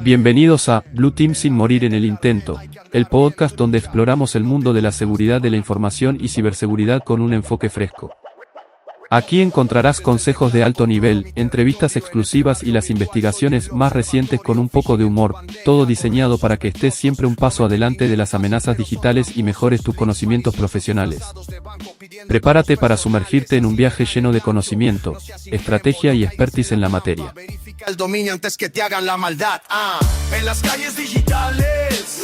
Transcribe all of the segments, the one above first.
Bienvenidos a Blue Team sin morir en el intento, el podcast donde exploramos el mundo de la seguridad de la información y ciberseguridad con un enfoque fresco. Aquí encontrarás consejos de alto nivel, entrevistas exclusivas y las investigaciones más recientes con un poco de humor, todo diseñado para que estés siempre un paso adelante de las amenazas digitales y mejores tus conocimientos profesionales. Prepárate para sumergirte en un viaje lleno de conocimiento, estrategia y expertise en la materia. El dominio antes que te hagan la maldad. En las calles digitales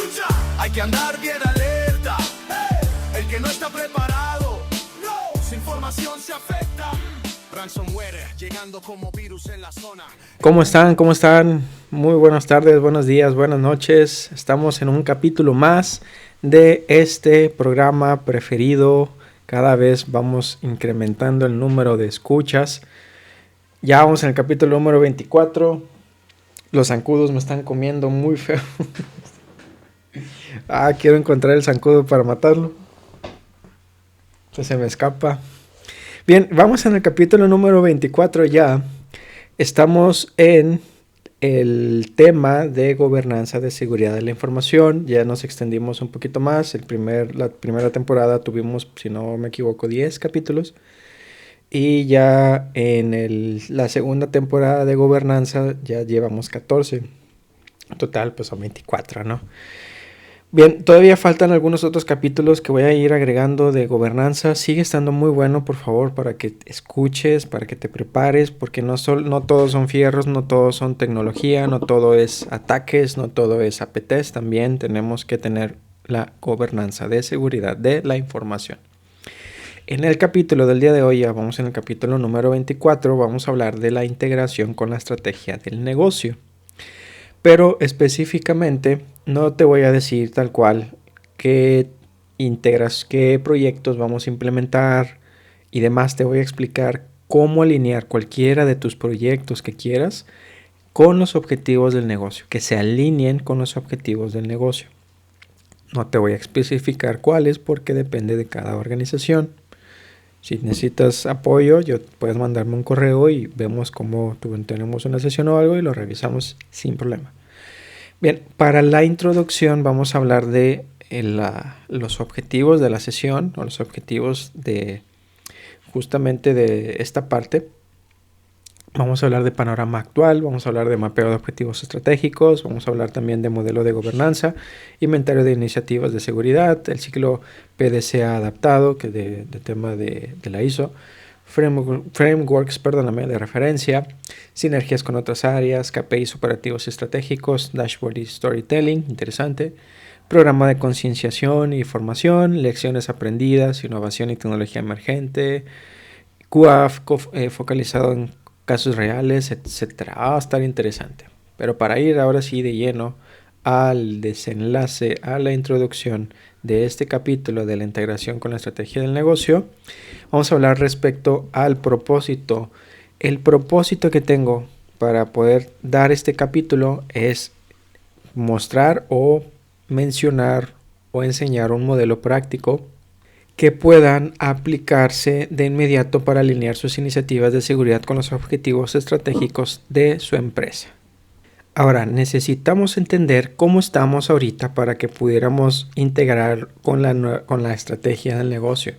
hay que andar bien alerta. El que no está preparado, su información se afecta. Ransomware llegando como virus en la zona. ¿Cómo están? ¿Cómo están? Muy buenas tardes, buenos días, buenas noches. Estamos en un capítulo más de este programa preferido. Cada vez vamos incrementando el número de escuchas. Ya vamos en el capítulo número 24. Los zancudos me están comiendo muy feo. Quiero encontrar el zancudo para matarlo. Se me escapa. Bien, vamos en el capítulo número 24 ya. Estamos en el tema de gobernanza de seguridad de la información. Ya nos extendimos un poquito más. La primera temporada tuvimos, si no me equivoco, 10 capítulos. Y ya en la segunda temporada de gobernanza ya llevamos 14. En total, pues son 24, ¿no? Bien, todavía faltan algunos otros capítulos que voy a ir agregando de gobernanza. Sigue estando muy bueno, por favor, para que escuches, para que te prepares, porque no todos son fierros, no todos son tecnología, no todo es ataques, no todo es APTs. También tenemos que tener la gobernanza de seguridad de la información. En el capítulo del día de hoy, ya vamos en el capítulo número 24, vamos a hablar de la integración con la estrategia del negocio. Pero específicamente no te voy a decir tal cual qué proyectos vamos a implementar y demás. Te voy a explicar cómo alinear cualquiera de tus proyectos que quieras con los objetivos del negocio, que se alineen con los objetivos del negocio. No te voy a especificar cuáles porque depende de cada organización. Si necesitas apoyo, puedes mandarme un correo y vemos cómo tenemos una sesión o algo y lo revisamos sin problema. Bien, para la introducción vamos a hablar de los objetivos de la sesión o los objetivos justamente de esta parte. Vamos a hablar de panorama actual, vamos a hablar de mapeo de objetivos estratégicos, vamos a hablar también de modelo de gobernanza, inventario de iniciativas de seguridad, el ciclo PDCA adaptado, que de tema de la ISO, frameworks de referencia, sinergias con otras áreas, KPIs operativos estratégicos, dashboard y storytelling, interesante, programa de concienciación y formación, lecciones aprendidas, innovación y tecnología emergente, QAF focalizado en casos reales, etcétera. Va a estar interesante. Pero para ir ahora sí de lleno al desenlace, a la introducción de este capítulo de la integración con la estrategia del negocio, vamos a hablar respecto al propósito. El propósito que tengo para poder dar este capítulo es mostrar o mencionar o enseñar un modelo práctico que puedan aplicarse de inmediato para alinear sus iniciativas de seguridad con los objetivos estratégicos de su empresa. Ahora, necesitamos entender cómo estamos ahorita para que pudiéramos integrar con la estrategia del negocio.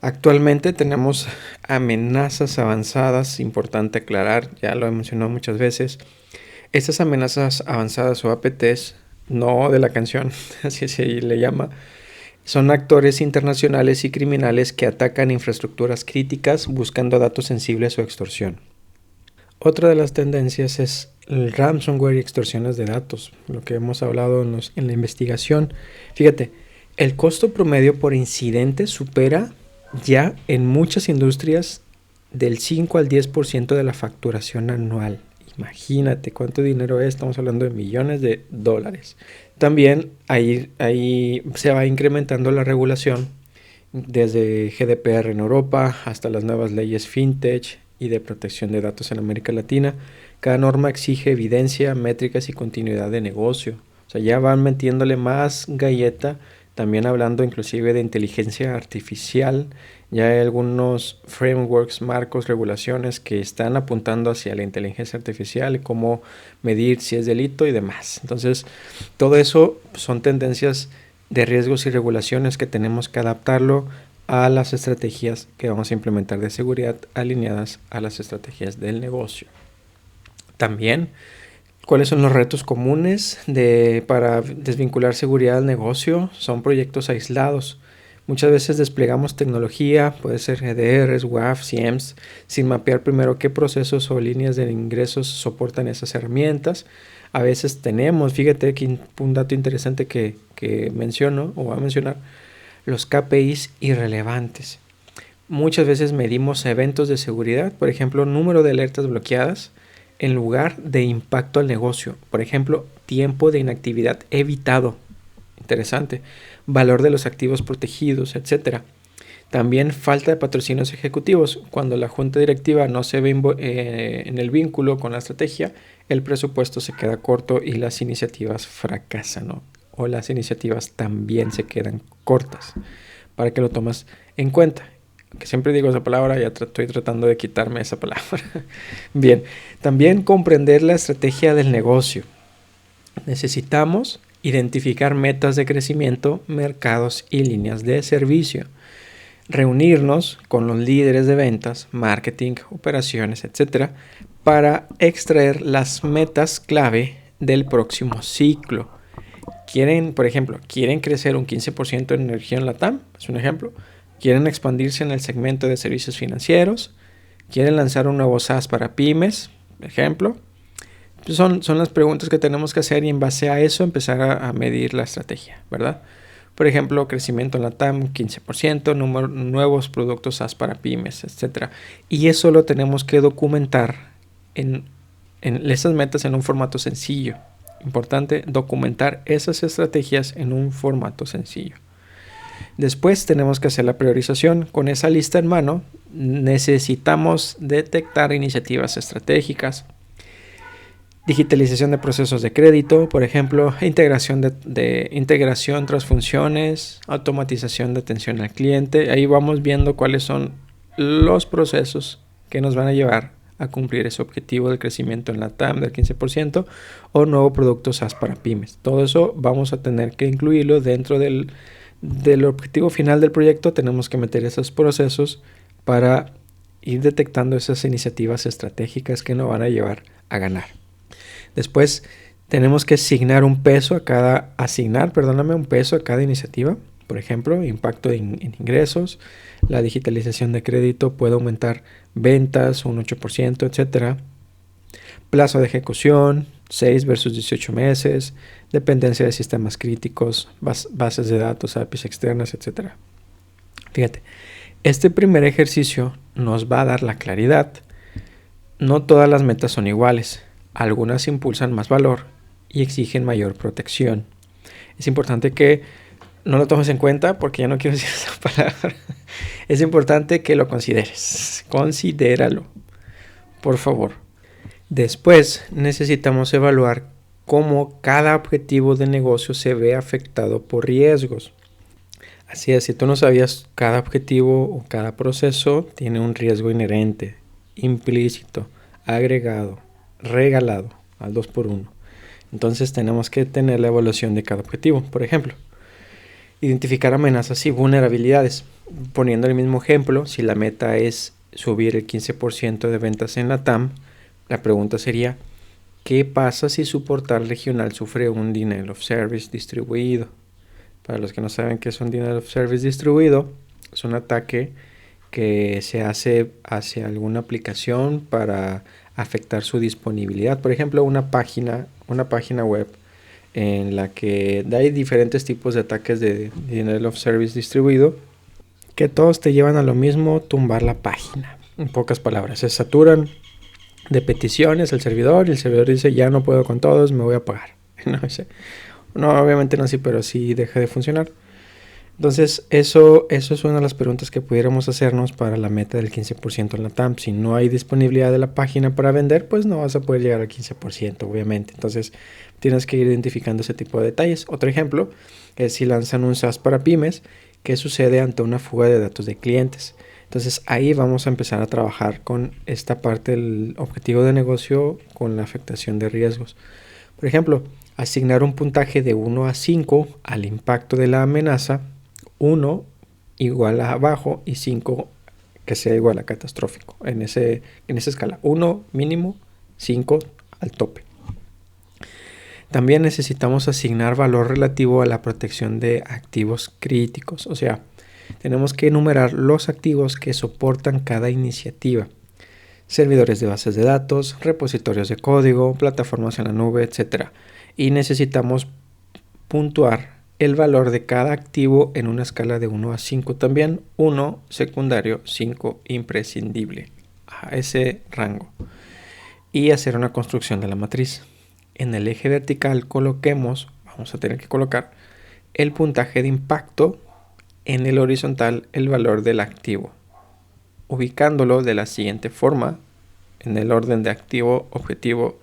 Actualmente tenemos amenazas avanzadas, importante aclarar, ya lo he mencionado muchas veces. Estas amenazas avanzadas o APTs, no de la canción, así se le llama, son actores internacionales y criminales que atacan infraestructuras críticas buscando datos sensibles o extorsión. Otra de las tendencias es el ransomware y extorsiones de datos, lo que hemos hablado en la investigación. Fíjate, el costo promedio por incidente supera ya en muchas industrias del 5 al 10% de la facturación anual. Imagínate cuánto dinero es, estamos hablando de millones de dólares. También ahí se va incrementando la regulación desde GDPR en Europa hasta las nuevas leyes FinTech y de protección de datos en América Latina. Cada norma exige evidencia, métricas y continuidad de negocio. O sea, ya van metiéndole más galleta También hablando inclusive de inteligencia artificial, ya hay algunos frameworks, marcos, regulaciones que están apuntando hacia la inteligencia artificial y cómo medir si es delito y demás. Entonces, todo eso son tendencias de riesgos y regulaciones que tenemos que adaptarlo a las estrategias que vamos a implementar de seguridad alineadas a las estrategias del negocio. También, ¿cuáles son los retos comunes para desvincular seguridad del negocio? Son proyectos aislados. Muchas veces desplegamos tecnología, puede ser EDRs, WAF, SIEMs, sin mapear primero qué procesos o líneas de ingresos soportan esas herramientas. A veces tenemos, fíjate que un dato interesante que menciono o voy a mencionar, los KPIs irrelevantes. Muchas veces medimos eventos de seguridad, por ejemplo, número de alertas bloqueadas, en lugar de impacto al negocio. Por ejemplo, tiempo de inactividad evitado. Interesante. Valor de los activos protegidos, etc. También falta de patrocinios ejecutivos. Cuando la junta directiva no se ve en el vínculo con la estrategia, el presupuesto se queda corto y las iniciativas fracasan, ¿no? O las iniciativas también se quedan cortas. Para que lo tomes en cuenta. Que siempre digo esa palabra, ya estoy tratando de quitarme esa palabra. Bien, también comprender la estrategia del negocio. Necesitamos identificar metas de crecimiento, mercados y líneas de servicio. Reunirnos con los líderes de ventas, marketing, operaciones, etc. para extraer las metas clave del próximo ciclo. Por ejemplo, ¿quieren crecer un 15% en región LATAM? Es un ejemplo. ¿Quieren expandirse en el segmento de servicios financieros? ¿Quieren lanzar un nuevo SaaS para pymes? Ejemplo. Son las preguntas que tenemos que hacer y en base a eso empezar a medir la estrategia, ¿verdad? Por ejemplo, crecimiento en LATAM 15%, nuevos productos SaaS para pymes, etc. Y eso lo tenemos que documentar en esas metas en un formato sencillo. Importante documentar esas estrategias en un formato sencillo. Después tenemos que hacer la priorización. Con esa lista en mano, necesitamos detectar iniciativas estratégicas, digitalización de procesos de crédito, por ejemplo, integración de integración tras funciones, automatización de atención al cliente. Ahí vamos viendo cuáles son los procesos que nos van a llevar a cumplir ese objetivo del crecimiento en la TAM del 15% o nuevo producto SaaS para pymes. Todo eso vamos a tener que incluirlo dentro del objetivo final del proyecto. Tenemos que meter esos procesos para ir detectando esas iniciativas estratégicas que nos van a llevar a ganar. Después tenemos que asignar un peso a cada iniciativa. Por ejemplo, impacto en ingresos. La digitalización de crédito puede aumentar ventas un 8%, etc. Plazo de ejecución 6 versus 18 meses. Dependencia de sistemas críticos, bases de datos, APIs externas, etc. Fíjate, este primer ejercicio nos va a dar la claridad. No todas las metas son iguales. Algunas impulsan más valor y exigen mayor protección. Es importante que no lo tomes en cuenta porque ya no quiero decir esa palabra. Es importante que lo consideres. Considéralo, por favor. Después necesitamos evaluar cómo cada objetivo de negocio se ve afectado por riesgos. Así es, si tú no sabías, cada objetivo o cada proceso tiene un riesgo inherente, implícito, agregado, regalado al 2x1. Entonces tenemos que tener la evaluación de cada objetivo. Por ejemplo, identificar amenazas y vulnerabilidades. Poniendo el mismo ejemplo, si la meta es subir el 15% de ventas en la TAM, la pregunta sería, ¿qué pasa si su portal regional sufre un denial of service distribuido? Para los que no saben qué es un denial of service distribuido, es un ataque que se hace hacia alguna aplicación para afectar su disponibilidad. Por ejemplo, una página web en la que hay diferentes tipos de ataques de denial of service distribuido que todos te llevan a lo mismo, tumbar la página. En pocas palabras, se saturan de peticiones el servidor y el servidor dice ya no puedo con todos, me voy a apagar. No, obviamente no así, pero sí deja de funcionar. Entonces, eso es una de las preguntas que pudiéramos hacernos para la meta del 15% en la TAM. Si no hay disponibilidad de la página para vender, pues no vas a poder llegar al 15%, obviamente. Entonces, tienes que ir identificando ese tipo de detalles. Otro ejemplo es si lanzan un SaaS para pymes, ¿qué sucede ante una fuga de datos de clientes? Entonces, ahí vamos a empezar a trabajar con esta parte del objetivo de negocio con la afectación de riesgos. Por ejemplo, asignar un puntaje de 1 a 5 al impacto de la amenaza, 1 igual a bajo y 5 que sea igual a catastrófico. En esa escala, 1 mínimo, 5 al tope. También necesitamos asignar valor relativo a la protección de activos críticos. O sea, tenemos que enumerar los activos que soportan cada iniciativa. Servidores de bases de datos, repositorios de código, plataformas en la nube, etc. Y necesitamos puntuar el valor de cada activo en una escala de 1 a 5 también, 1 secundario, 5 imprescindible, a ese rango. Y hacer una construcción de la matriz. En el eje vertical vamos a tener que colocar el puntaje de impacto, en el horizontal el valor del activo, ubicándolo de la siguiente forma, en el orden de activo objetivo,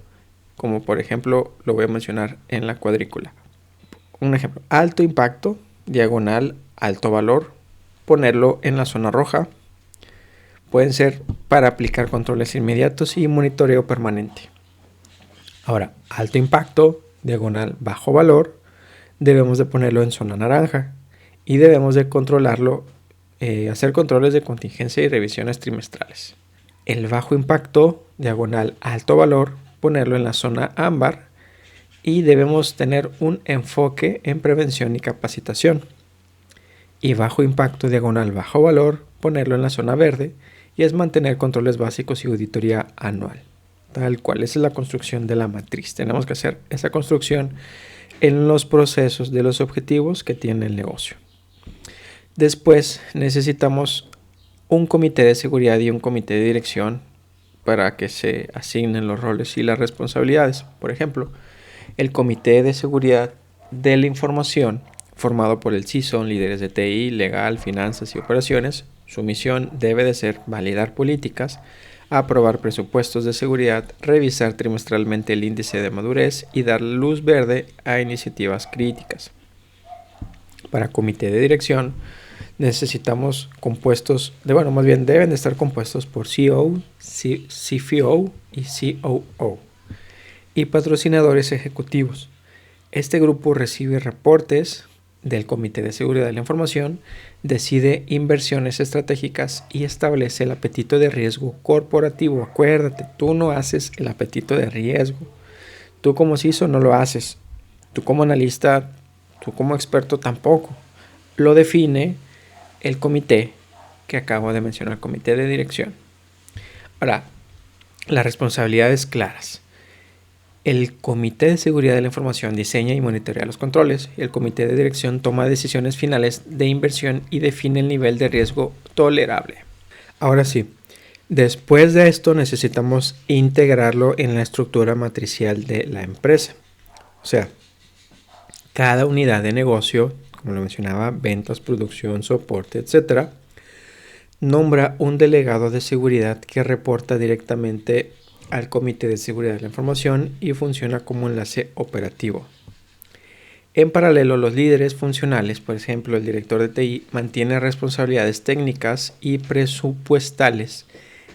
como por ejemplo lo voy a mencionar en la cuadrícula. Un ejemplo, alto impacto, diagonal, alto valor, ponerlo en la zona roja. Pueden ser para aplicar controles inmediatos y monitoreo permanente. Ahora, alto impacto, diagonal, bajo valor, debemos de ponerlo en zona naranja y debemos de controlarlo, hacer controles de contingencia y revisiones trimestrales. El bajo impacto, diagonal, alto valor, ponerlo en la zona ámbar. Y debemos tener un enfoque en prevención y capacitación. Y bajo impacto, diagonal, bajo valor, ponerlo en la zona verde y es mantener controles básicos y auditoría anual. Tal cual, esa es la construcción de la matriz. Tenemos que hacer esa construcción en los procesos de los objetivos que tiene el negocio. Después necesitamos un comité de seguridad y un comité de dirección para que se asignen los roles y las responsabilidades. Por ejemplo, el Comité de Seguridad de la Información, formado por el CISO, líderes de TI, legal, finanzas y operaciones, su misión debe de ser validar políticas, aprobar presupuestos de seguridad, revisar trimestralmente el índice de madurez y dar luz verde a iniciativas críticas. Para comité de dirección necesitamos deben de estar compuestos por CEO, CFO y COO. Y patrocinadores ejecutivos. Este grupo recibe reportes del Comité de Seguridad de la Información, decide inversiones estratégicas y establece el apetito de riesgo corporativo. Acuérdate, tú no haces el apetito de riesgo. Tú como CISO no lo haces. Tú como analista, tú como experto tampoco. Lo define el comité que acabo de mencionar, el comité de dirección. Ahora, las responsabilidades claras. El Comité de Seguridad de la Información diseña y monitorea los controles y el Comité de Dirección toma decisiones finales de inversión y define el nivel de riesgo tolerable. Ahora sí, después de esto necesitamos integrarlo en la estructura matricial de la empresa. O sea, cada unidad de negocio, como lo mencionaba, ventas, producción, soporte, etc., nombra un delegado de seguridad que reporta directamente al Comité de Seguridad de la Información y funciona como enlace operativo. En paralelo, los líderes funcionales, por ejemplo el director de TI, mantiene responsabilidades técnicas y presupuestales,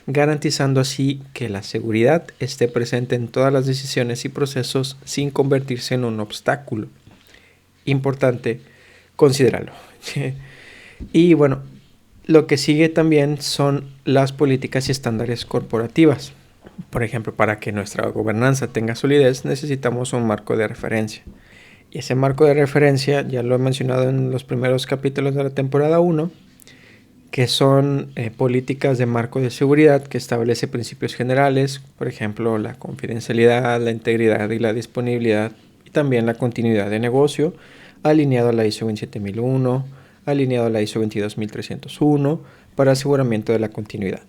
garantizando así que la seguridad esté presente en todas las decisiones y procesos sin convertirse en un obstáculo. Importante considerarlo. Y bueno, lo que sigue también son las políticas y estándares corporativas. Por ejemplo, para que nuestra gobernanza tenga solidez, necesitamos un marco de referencia. Y ese marco de referencia, ya lo he mencionado en los primeros capítulos de la temporada 1, que son políticas de marco de seguridad que establece principios generales, por ejemplo, la confidencialidad, la integridad y la disponibilidad, y también la continuidad de negocio, alineado a la ISO 27001, alineado a la ISO 22301, para aseguramiento de la continuidad.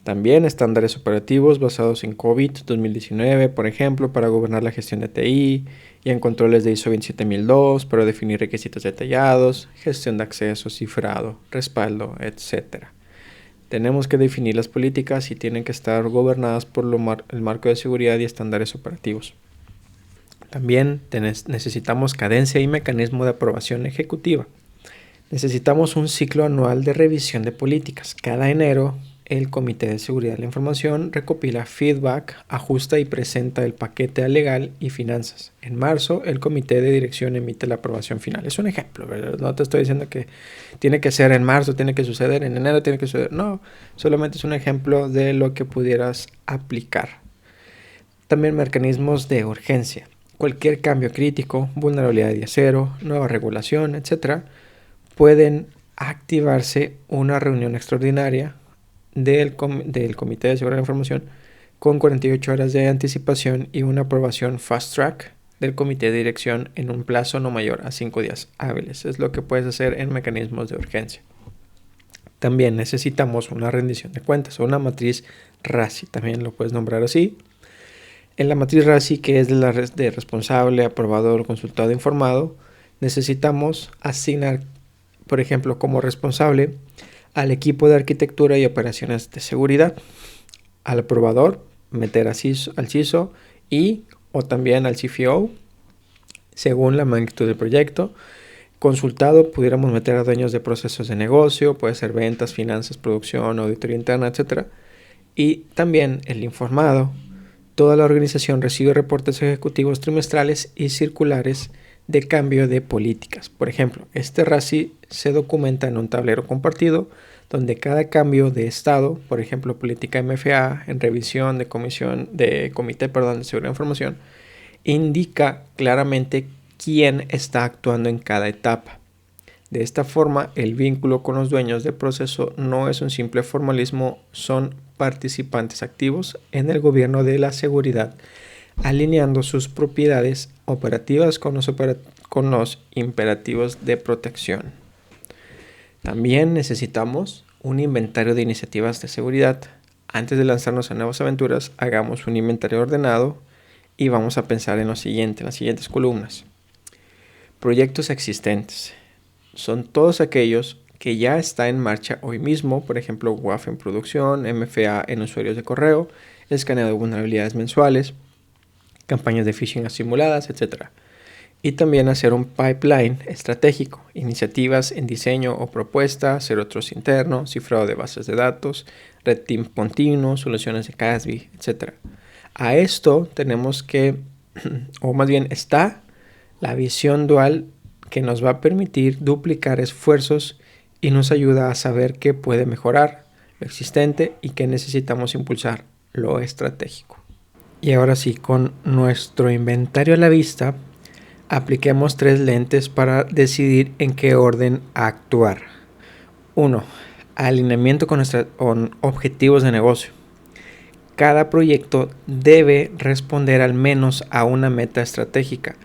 También estándares operativos basados en COVID 2019, por ejemplo, para gobernar la gestión de TI, y en controles de ISO 27002 para definir requisitos detallados, gestión de acceso, cifrado, respaldo, etc. Tenemos que definir las políticas y tienen que estar gobernadas por el marco de seguridad y estándares operativos. También necesitamos cadencia y mecanismo de aprobación ejecutiva. Necesitamos un ciclo anual de revisión de políticas. Cada enero, el Comité de Seguridad de la Información recopila feedback, ajusta y presenta el paquete legal y finanzas. En marzo, el Comité de Dirección emite la aprobación final. Es un ejemplo, ¿verdad? No te estoy diciendo que tiene que ser en marzo, tiene que suceder, en enero tiene que suceder. No, solamente es un ejemplo de lo que pudieras aplicar. También mecanismos de urgencia. Cualquier cambio crítico, vulnerabilidad de día cero, nueva regulación, etc., pueden activarse una reunión extraordinaria del Comité de Seguridad de la Información con 48 horas de anticipación y una aprobación fast track del Comité de Dirección en un plazo no mayor a 5 días hábiles. Es lo que puedes hacer en mecanismos de urgencia. También necesitamos una rendición de cuentas o una matriz RACI, también lo puedes nombrar así. En la matriz RACI, que es de responsable, aprobador, consultado, informado, necesitamos asignar, por ejemplo, como responsable al equipo de arquitectura y operaciones de seguridad, al aprobador, meter al CISO y o también al CFO, según la magnitud del proyecto. Consultado, pudiéramos meter a dueños de procesos de negocio, puede ser ventas, finanzas, producción, auditoría interna, etc. Y también el informado. Toda la organización recibe reportes ejecutivos trimestrales y circulares de cambio de políticas. Por ejemplo, este RACI se documenta en un tablero compartido donde cada cambio de estado, por ejemplo, política MFA, en revisión de comité de seguridad de información, indica claramente quién está actuando en cada etapa. De esta forma, el vínculo con los dueños del proceso no es un simple formalismo, son participantes activos en el gobierno de la seguridad, alineando sus propiedades operativas con los imperativos de protección. También necesitamos un inventario de iniciativas de seguridad. Antes de lanzarnos a nuevas aventuras, hagamos un inventario ordenado y vamos a pensar en las siguientes columnas. Proyectos existentes. Son todos aquellos que ya está en marcha hoy mismo, por ejemplo, WAF en producción, MFA en usuarios de correo, escaneo de vulnerabilidades mensuales, campañas de phishing simuladas, etc. Y también hacer un pipeline estratégico, iniciativas en diseño o propuesta, cero trust interno, cifrado de bases de datos, red team continuo, soluciones de CASB, etc. A esto tenemos que, o más bien está la visión dual que nos va a permitir duplicar esfuerzos y nos ayuda a saber qué puede mejorar lo existente y qué necesitamos impulsar lo estratégico. Y ahora sí, con nuestro inventario a la vista, apliquemos 3 lentes para decidir en qué orden actuar. 1. Alineamiento con objetivos de negocio. Cada proyecto debe responder al menos a una meta estratégica.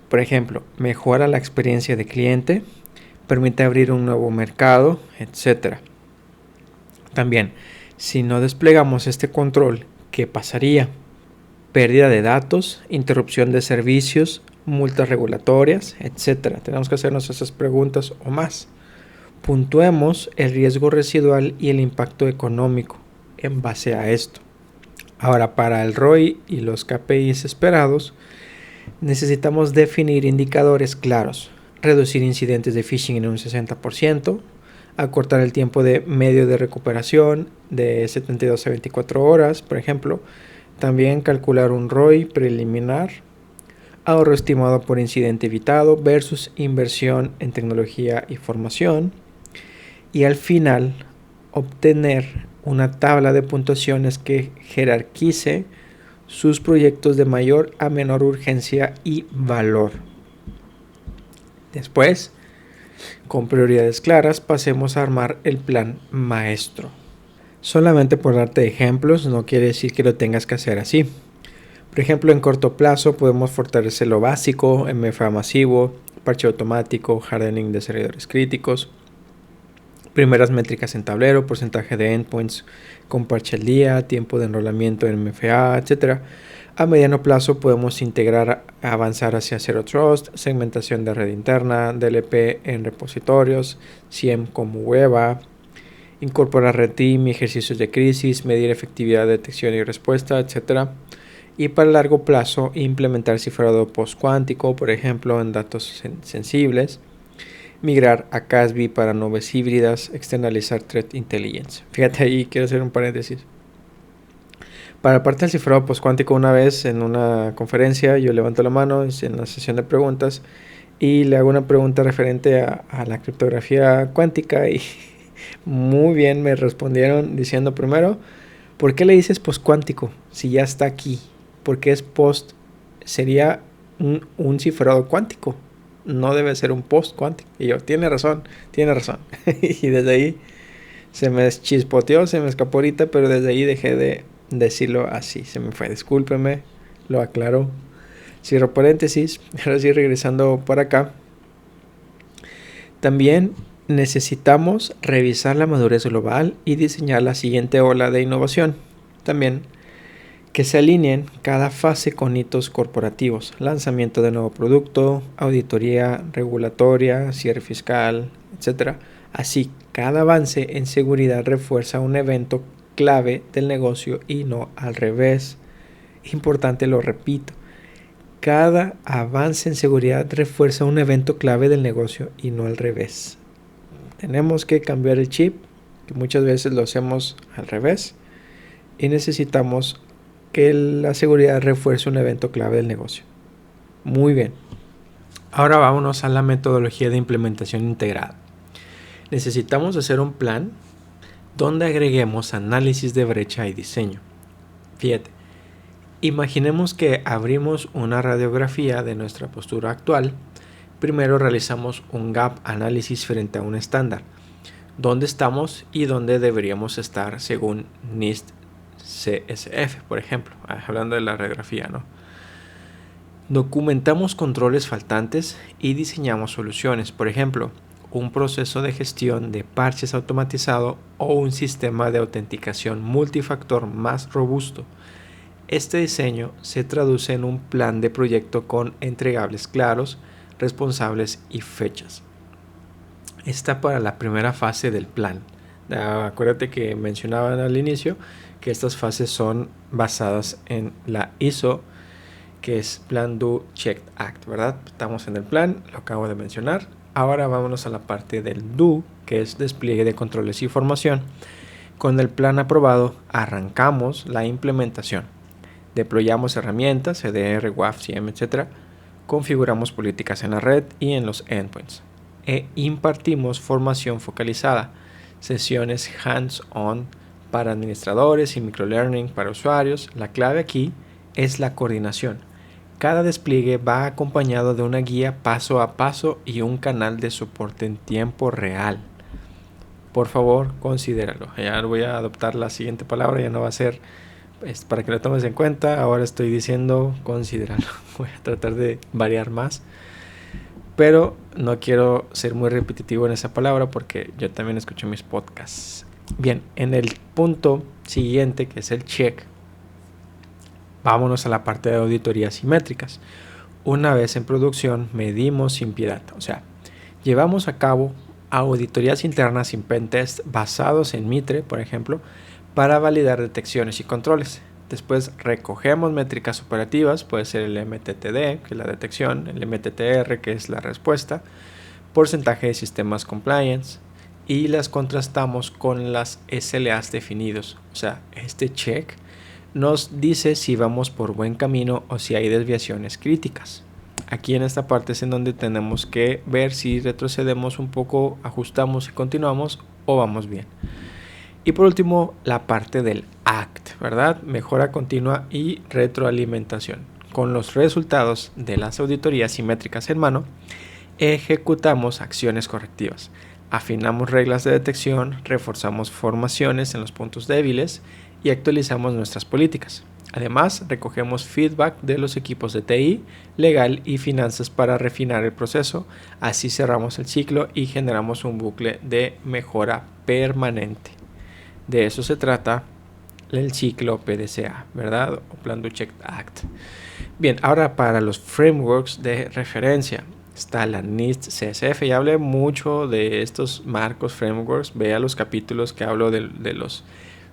Por ejemplo, mejora la experiencia de cliente, permite abrir un nuevo mercado, etc. También, si no desplegamos este control, ¿qué pasaría? Pérdida de datos, interrupción de servicios, multas regulatorias, etc. Tenemos que hacernos esas preguntas o más. Puntuemos el riesgo residual y el impacto económico en base a esto. Ahora, para el ROI y los KPIs esperados, necesitamos definir indicadores claros, reducir incidentes de phishing en un 60%, acortar el tiempo medio de recuperación de 72 a 24 horas, por ejemplo. También calcular un ROI preliminar, ahorro estimado por incidente evitado versus inversión en tecnología y formación. Y al final, obtener una tabla de puntuaciones que jerarquice sus proyectos de mayor a menor urgencia y valor. Después, con prioridades claras, pasemos a armar el plan maestro. Solamente por darte ejemplos, no quiere decir que lo tengas que hacer así. Por ejemplo, en corto plazo podemos fortalecer lo básico, MFA masivo, parche automático, hardening de servidores críticos. Primeras métricas en tablero, porcentaje de endpoints con parche al día, tiempo de enrolamiento en MFA, etc. A mediano plazo podemos avanzar hacia Zero Trust, segmentación de red interna, DLP en repositorios, SIEM como Weba, incorporar Red Team y ejercicios de crisis, medir efectividad de detección y respuesta, etc. Y para largo plazo, implementar cifrado post-cuántico, por ejemplo, en datos sensibles, migrar a CASB para nubes híbridas, externalizar Threat Intelligence. Fíjate ahí, quiero hacer un paréntesis. Para la parte del cifrado postcuántico, una vez en una conferencia, yo levanto la mano en la sesión de preguntas y le hago una pregunta referente a la criptografía cuántica y muy bien me respondieron diciendo primero, ¿por qué le dices postcuántico si ya está aquí? Porque es post, sería un cifrado cuántico. No debe ser un post cuántico. Y yo, tiene razón. Y desde ahí se me chispoteó, se me escapó ahorita, pero desde ahí dejé de decirlo así. Se me fue, discúlpeme, lo aclaro. Cierro paréntesis. Ahora sí, regresando para acá. También necesitamos revisar la madurez global y diseñar la siguiente ola de innovación. También que se alineen cada fase con hitos corporativos, lanzamiento de nuevo producto, auditoría regulatoria, cierre fiscal, etc. Así, cada avance en seguridad refuerza un evento clave del negocio y no al revés. Importante, lo repito, cada avance en seguridad refuerza un evento clave del negocio y no al revés. Tenemos que cambiar el chip, que muchas veces lo hacemos al revés, y necesitamos que la seguridad refuerce un evento clave del negocio. Muy bien. Ahora vámonos a la metodología de implementación integrada. Necesitamos hacer un plan donde agreguemos análisis de brecha y diseño. Fíjate, imaginemos que abrimos una radiografía de nuestra postura actual. Primero realizamos un gap análisis frente a un estándar. ¿Dónde estamos y dónde deberíamos estar según NIST CSF, por ejemplo, hablando de la radiografía, ¿no? Documentamos controles faltantes y diseñamos soluciones, por ejemplo, un proceso de gestión de parches automatizado o un sistema de autenticación multifactor más robusto. Este diseño se traduce en un plan de proyecto con entregables claros, responsables y fechas. Esta para la primera fase del plan. Acuérdate que mencionaban al inicio que estas fases son basadas en la ISO, que es Plan, Do, Check, Act, ¿verdad? Estamos en el plan, lo acabo de mencionar. Ahora vámonos a la parte del Do, que es despliegue de controles y formación. Con el plan aprobado, arrancamos la implementación. Deployamos herramientas, CDR, WAF, CIEM, etc. Configuramos políticas en la red y en los endpoints. E impartimos formación focalizada, sesiones hands-on para administradores y microlearning para usuarios. La clave aquí es la coordinación. Cada despliegue va acompañado de una guía paso a paso y un canal de soporte en tiempo real. Por favor, considéralo. Ya voy a adoptar la siguiente palabra, ya no va a ser para que lo tomes en cuenta. Ahora estoy diciendo considéralo. Voy a tratar de variar más, pero no quiero ser muy repetitivo en esa palabra porque yo también escucho mis podcasts. Bien, en el punto siguiente, que es el check, vámonos a la parte de auditorías simétricas. Una vez en producción, medimos sin piedad. O sea, llevamos a cabo auditorías internas sin pentest basados en Mitre, por ejemplo, para validar detecciones y controles. Después recogemos métricas operativas, puede ser el MTTD, que es la detección, el MTTR, que es la respuesta, porcentaje de sistemas compliance, y las contrastamos con las SLAs definidos. O sea, este check nos dice si vamos por buen camino o si hay desviaciones críticas. Aquí en esta parte es en donde tenemos que ver si retrocedemos un poco, ajustamos y continuamos o vamos bien. Y por último, la parte del ACT, ¿verdad? Mejora continua y retroalimentación. Con los resultados de las auditorías simétricas en mano, ejecutamos acciones correctivas. Afinamos reglas de detección, reforzamos formaciones en los puntos débiles y actualizamos nuestras políticas. Además, recogemos feedback de los equipos de TI, legal y finanzas para refinar el proceso. Así cerramos el ciclo y generamos un bucle de mejora permanente. De eso se trata el ciclo PDCA, ¿verdad? O Plan do Check Act. Bien, ahora para los frameworks de referencia. Está la NIST CSF. Ya hablé mucho de estos marcos frameworks. Vea los capítulos que hablo de los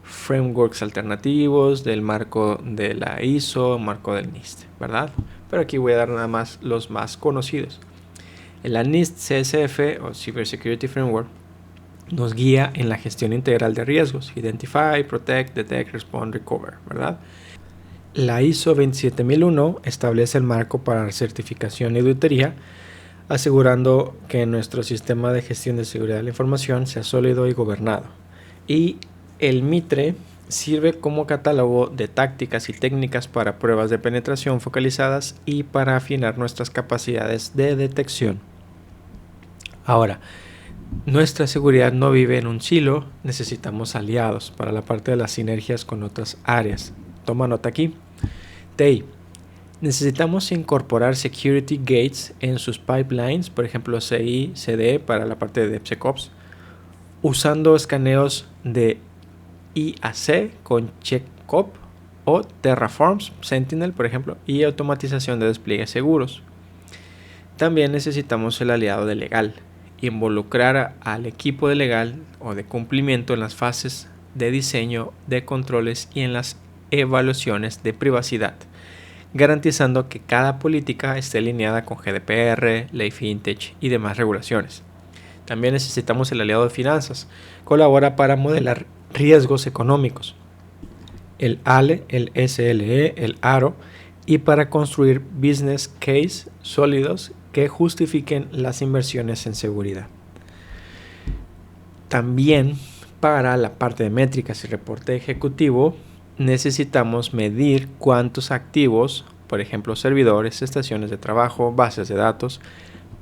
frameworks alternativos, del marco de la ISO, marco del NIST, ¿verdad? Pero aquí voy a dar nada más los más conocidos. La NIST CSF o Cybersecurity Framework nos guía en la gestión integral de riesgos. Identify, Protect, Detect, Respond, Recover, ¿verdad? La ISO 27001 establece el marco para certificación y auditoría, asegurando que nuestro sistema de gestión de seguridad de la información sea sólido y gobernado. Y el MITRE sirve como catálogo de tácticas y técnicas para pruebas de penetración focalizadas y para afinar nuestras capacidades de detección. Ahora, nuestra seguridad no vive en un silo, necesitamos aliados para la parte de las sinergias con otras áreas. Toma nota aquí. TI. Necesitamos incorporar security gates en sus pipelines, por ejemplo CI, CD para la parte de DevSecOps, usando escaneos de IAC con CheckCop o Terraforms, Sentinel por ejemplo, y automatización de despliegues seguros. También necesitamos el aliado de legal, involucrar al equipo de legal o de cumplimiento en las fases de diseño de controles y en las evaluaciones de privacidad, garantizando que cada política esté alineada con GDPR, Ley FinTech y demás regulaciones. También necesitamos el aliado de finanzas, colabora para modelar riesgos económicos, el ALE, el SLE, el ARO, y para construir business case sólidos que justifiquen las inversiones en seguridad. También para la parte de métricas y reporte ejecutivo necesitamos medir cuántos activos, por ejemplo servidores, estaciones de trabajo, bases de datos,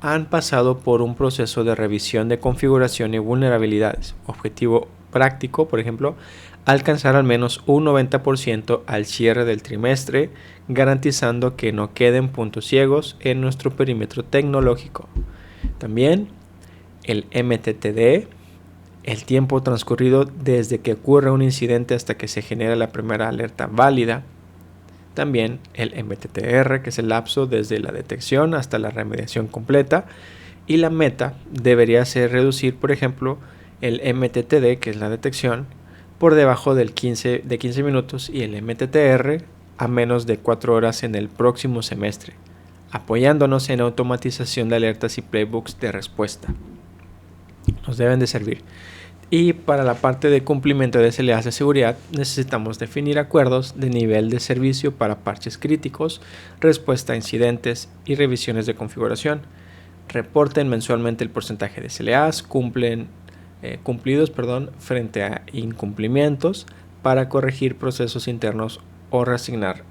han pasado por un proceso de revisión de configuración y vulnerabilidades. Objetivo práctico, por ejemplo, alcanzar al menos un 90% al cierre del trimestre, garantizando que no queden puntos ciegos en nuestro perímetro tecnológico. También el MTTD, el tiempo transcurrido desde que ocurre un incidente hasta que se genera la primera alerta válida. También el MTTR, que es el lapso desde la detección hasta la remediación completa. Y la meta debería ser reducir, por ejemplo, el MTTD, que es la detección, por debajo de 15 minutos y el MTTR a menos de 4 horas en el próximo semestre, apoyándonos en automatización de alertas y playbooks de respuesta. Nos deben de servir. Y para la parte de cumplimiento de SLAs de seguridad necesitamos definir acuerdos de nivel de servicio para parches críticos, respuesta a incidentes y revisiones de configuración. Reporten mensualmente el porcentaje de SLAs cumplidos frente a incumplimientos para corregir procesos internos o reasignar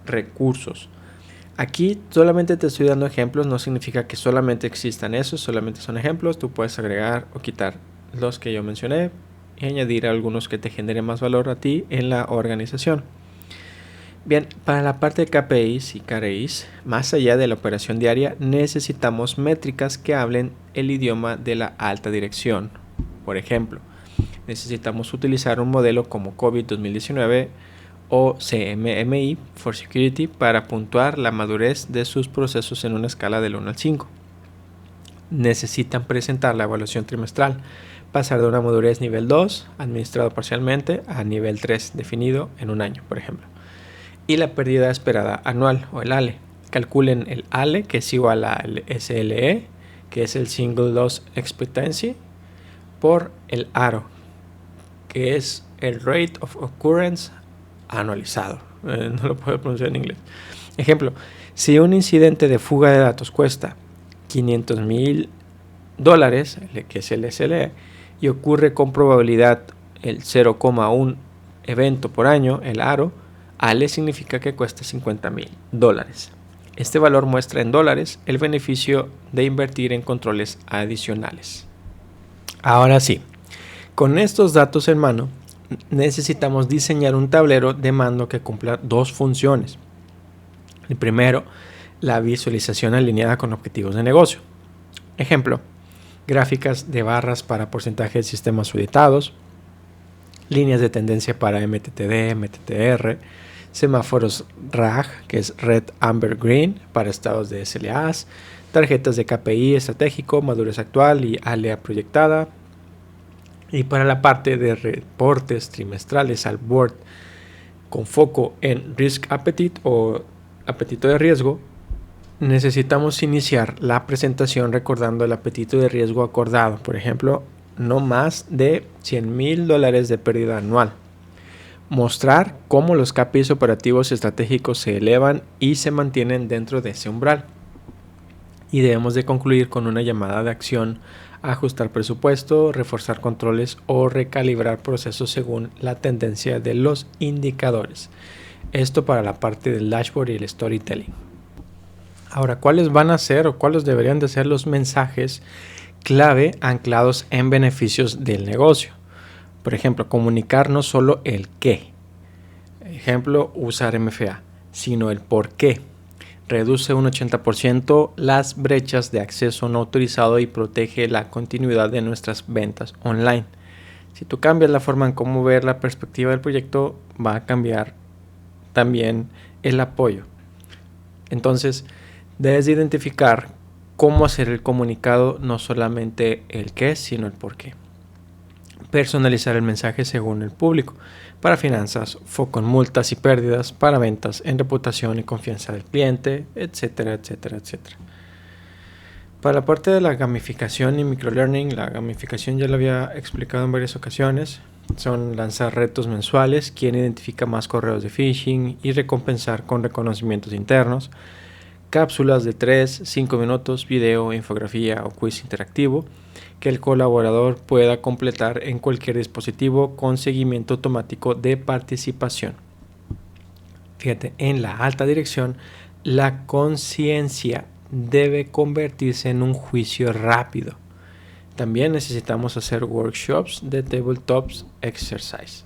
recursos. Aquí solamente te estoy dando ejemplos, no significa que solamente existan esos, solamente son ejemplos. Tú puedes agregar o quitar los que yo mencioné y añadir algunos que te generen más valor a ti en la organización. Bien, para la parte de KPIs y KRIs, más allá de la operación diaria, necesitamos métricas que hablen el idioma de la alta dirección. Por ejemplo, necesitamos utilizar un modelo como COVID 2019 o CMMI for Security para puntuar la madurez de sus procesos en una escala del 1 al 5. Necesitan presentar la evaluación trimestral, pasar de una madurez nivel 2, administrado parcialmente, a nivel 3, definido en un año, por ejemplo. Y la pérdida esperada anual, o el ALE. Calculen el ALE, que es igual al SLE, que es el Single Loss Expectancy, por el ARO, que es el Rate of Occurrence anualizado. No lo puedo pronunciar en inglés. Ejemplo, si un incidente de fuga de datos cuesta $500,000, que es el SLE, y ocurre con probabilidad el 0,1 evento por año, el ARO, ALE significa que cuesta $50,000. Este valor muestra en dólares el beneficio de invertir en controles adicionales. Ahora sí, con estos datos en mano, necesitamos diseñar un tablero de mando que cumpla dos funciones. El primero, la visualización alineada con objetivos de negocio. Ejemplo, gráficas de barras para porcentaje de sistemas auditados, líneas de tendencia para MTTD, MTTR, semáforos RAG, que es Red, Amber, Green, para estados de SLAs, tarjetas de KPI estratégico, madurez actual y ALEA proyectada. Y para la parte de reportes trimestrales al board con foco en Risk Appetite o apetito de riesgo, necesitamos iniciar la presentación recordando el apetito de riesgo acordado. Por ejemplo, no más de $100,000 de pérdida anual. Mostrar cómo los KPIs operativos estratégicos se elevan y se mantienen dentro de ese umbral. Y debemos de concluir con una llamada de acción a ajustar presupuesto, reforzar controles o recalibrar procesos según la tendencia de los indicadores. Esto para la parte del dashboard y el storytelling. Ahora, ¿cuáles van a ser o cuáles deberían de ser los mensajes clave anclados en beneficios del negocio? Por ejemplo, comunicar no solo el qué. Ejemplo, usar MFA, sino el por qué. Reduce un 80% las brechas de acceso no autorizado y protege la continuidad de nuestras ventas online. Si tú cambias la forma en cómo ver la perspectiva del proyecto, va a cambiar también el apoyo. Entonces, debes de identificar cómo hacer el comunicado, no solamente el qué, sino el por qué. Personalizar el mensaje según el público. Para finanzas, foco en multas y pérdidas. Para ventas, en reputación y confianza del cliente, etcétera, etcétera, etcétera. Para la parte de la gamificación y microlearning, la gamificación ya lo había explicado en varias ocasiones. Son lanzar retos mensuales, quien identifica más correos de phishing y recompensar con reconocimientos internos. Cápsulas de 3-5 minutos, video, infografía o quiz interactivo que el colaborador pueda completar en cualquier dispositivo con seguimiento automático de participación. Fíjate, en la alta dirección, la conciencia debe convertirse en un juicio rápido. También necesitamos hacer workshops de tabletop exercise.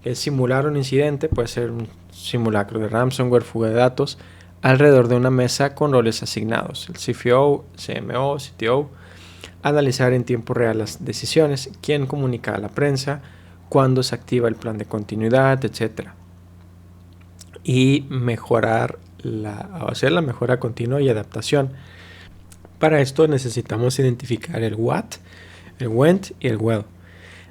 El simular un incidente puede ser un simulacro de ransomware, fuga de datos, alrededor de una mesa con roles asignados, el CFO, CMO, CTO, analizar en tiempo real las decisiones, quién comunica a la prensa, cuándo se activa el plan de continuidad, etc. Y hacer la mejora continua y adaptación. Para esto necesitamos identificar el what, el when y el well.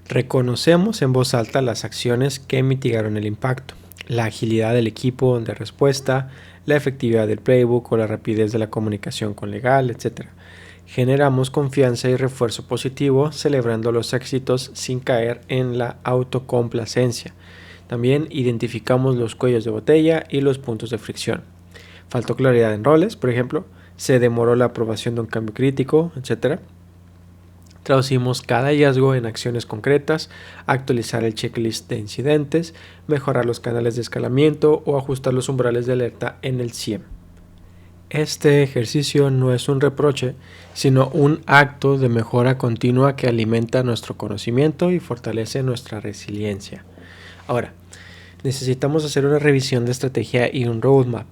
Reconocemos en voz alta las acciones que mitigaron el impacto, la agilidad del equipo de respuesta, la efectividad del playbook o la rapidez de la comunicación con legal, etc. Generamos confianza y refuerzo positivo celebrando los éxitos sin caer en la autocomplacencia. También identificamos los cuellos de botella y los puntos de fricción. Faltó claridad en roles, por ejemplo, se demoró la aprobación de un cambio crítico, etc. Traducimos cada hallazgo en acciones concretas, actualizar el checklist de incidentes, mejorar los canales de escalamiento o ajustar los umbrales de alerta en el CIEM. Este ejercicio no es un reproche, sino un acto de mejora continua que alimenta nuestro conocimiento y fortalece nuestra resiliencia. Ahora, necesitamos hacer una revisión de estrategia y un roadmap.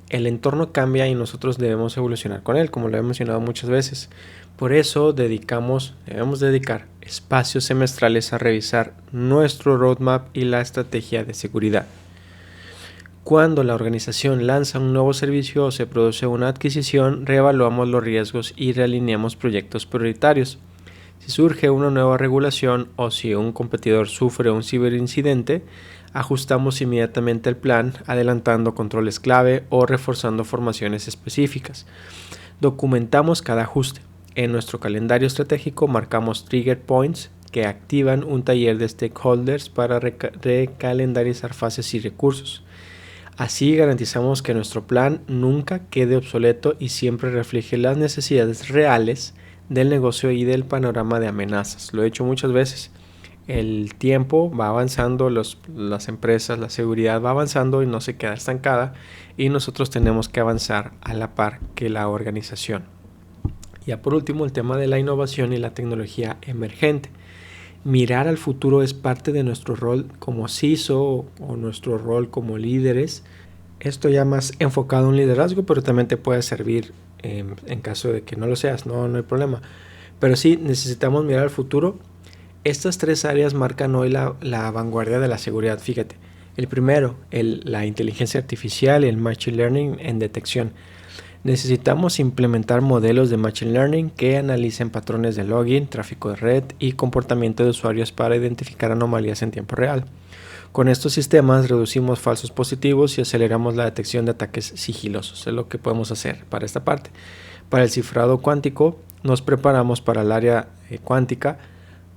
El entorno cambia y nosotros debemos evolucionar con él, como lo he mencionado muchas veces. Por eso debemos dedicar espacios semestrales a revisar nuestro roadmap y la estrategia de seguridad. Cuando la organización lanza un nuevo servicio o se produce una adquisición, reevaluamos los riesgos y realineamos proyectos prioritarios. Si surge una nueva regulación o si un competidor sufre un ciberincidente, ajustamos inmediatamente el plan, adelantando controles clave o reforzando formaciones específicas. Documentamos cada ajuste. En nuestro calendario estratégico marcamos trigger points que activan un taller de stakeholders para recalendarizar fases y recursos. Así garantizamos que nuestro plan nunca quede obsoleto y siempre refleje las necesidades reales del negocio y del panorama de amenazas. Lo he hecho muchas veces. El tiempo va avanzando, las empresas, la seguridad va avanzando y no se queda estancada, y nosotros tenemos que avanzar a la par que la organización. Ya por último, el tema de la innovación y la tecnología emergente. mirar al futuro es parte de nuestro rol como CISO o nuestro rol como líderes. Esto ya más enfocado en liderazgo, pero también te puede servir en caso de que no lo seas, no hay problema. Pero sí, necesitamos mirar al futuro. Estas 3 áreas marcan hoy la vanguardia de la seguridad. Fíjate, el primero, la inteligencia artificial y el machine learning en detección. Necesitamos implementar modelos de machine learning que analicen patrones de login, tráfico de red y comportamiento de usuarios para identificar anomalías en tiempo real. Con estos sistemas reducimos falsos positivos y aceleramos la detección de ataques sigilosos. Es lo que podemos hacer para esta parte. Para el cifrado cuántico, nos preparamos para el área cuántica,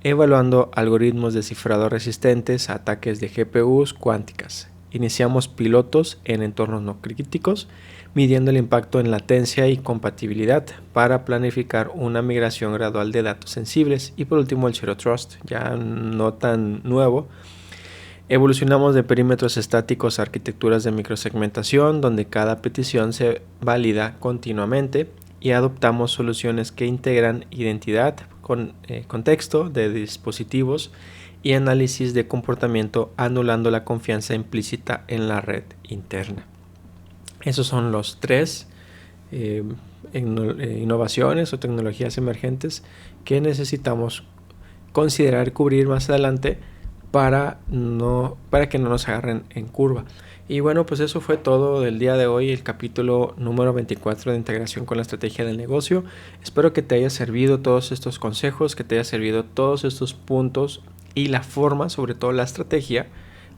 evaluando algoritmos de cifrado resistentes a ataques de GPUs cuánticas. Iniciamos pilotos en entornos no críticos, midiendo el impacto en latencia y compatibilidad para planificar una migración gradual de datos sensibles. Y por último, el Zero Trust, ya no tan nuevo. Evolucionamos de perímetros estáticos a arquitecturas de microsegmentación, donde cada petición se valida continuamente, y adoptamos soluciones que integran identidad, contexto de dispositivos y análisis de comportamiento, anulando la confianza implícita en la red interna. Esos son los 3 innovaciones o tecnologías emergentes que necesitamos considerar y cubrir más adelante para que no nos agarren en curva. Y bueno, pues eso fue todo del día de hoy, el capítulo número 24 de integración con la estrategia del negocio. Espero que te haya servido todos estos consejos, que te haya servido todos estos puntos y la forma, sobre todo la estrategia,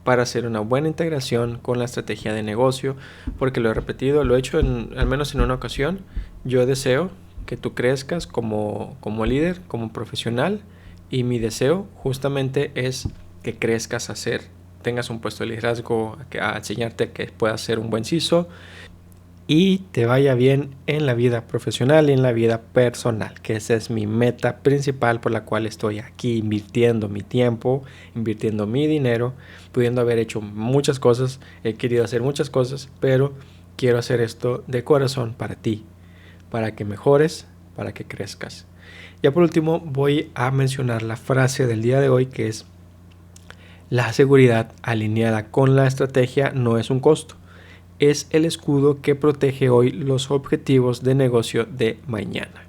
para hacer una buena integración con la estrategia de negocio, porque lo he repetido, lo he hecho al menos en una ocasión. Yo deseo que tú crezcas como líder, como profesional, y mi deseo justamente es que crezcas tengas un puesto de liderazgo, a enseñarte que puedas ser un buen CISO y te vaya bien en la vida profesional y en la vida personal, que esa es mi meta principal por la cual estoy aquí invirtiendo mi tiempo, invirtiendo mi dinero, pudiendo haber hecho muchas cosas, he querido hacer muchas cosas, pero quiero hacer esto de corazón para ti, para que mejores, para que crezcas. Ya por último voy a mencionar la frase del día de hoy, que es: la seguridad alineada con la estrategia no es un costo, es el escudo que protege hoy los objetivos de negocio de mañana.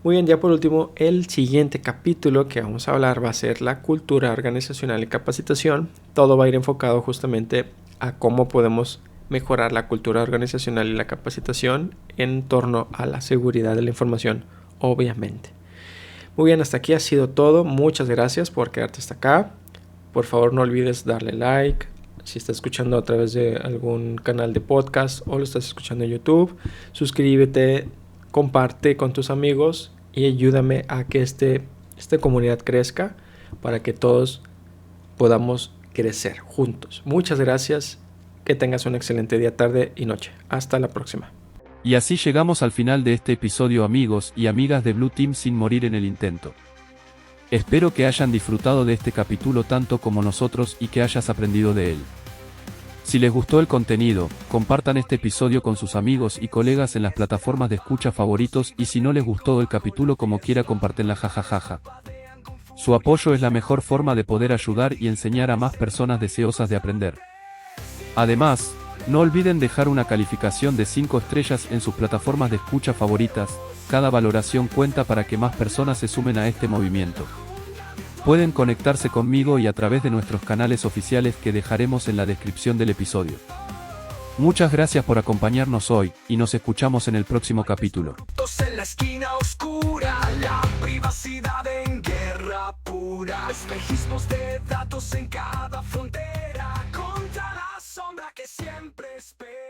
Muy bien, ya por último, el siguiente capítulo que vamos a hablar va a ser la cultura organizacional y capacitación. Todo va a ir enfocado justamente a cómo podemos mejorar la cultura organizacional y la capacitación en torno a la seguridad de la información, obviamente. Muy bien, hasta aquí ha sido todo. Muchas gracias por quedarte hasta acá. Por favor, no olvides darle like si estás escuchando a través de algún canal de podcast o lo estás escuchando en YouTube. Suscríbete, comparte con tus amigos y ayúdame a que esta comunidad crezca para que todos podamos crecer juntos. Muchas gracias. Que tengas un excelente día, tarde y noche. Hasta la próxima. Y así llegamos al final de este episodio, amigos y amigas de Blue Team sin morir en el intento. Espero que hayan disfrutado de este capítulo tanto como nosotros y que hayas aprendido de él. Si les gustó el contenido, compartan este episodio con sus amigos y colegas en las plataformas de escucha favoritos, y si no les gustó el capítulo, como quiera, compártenla, jajajaja. Su apoyo es la mejor forma de poder ayudar y enseñar a más personas deseosas de aprender. Además, no olviden dejar una calificación de 5 estrellas en sus plataformas de escucha favoritas. Cada valoración cuenta para que más personas se sumen a este movimiento. Pueden conectarse conmigo y a través de nuestros canales oficiales que dejaremos en la descripción del episodio. Muchas gracias por acompañarnos hoy, y nos escuchamos en el próximo capítulo. En la esquina oscura, la privacidad en guerra pura, espejismos de datos en cada frontera, contra la sombra que siempre espera.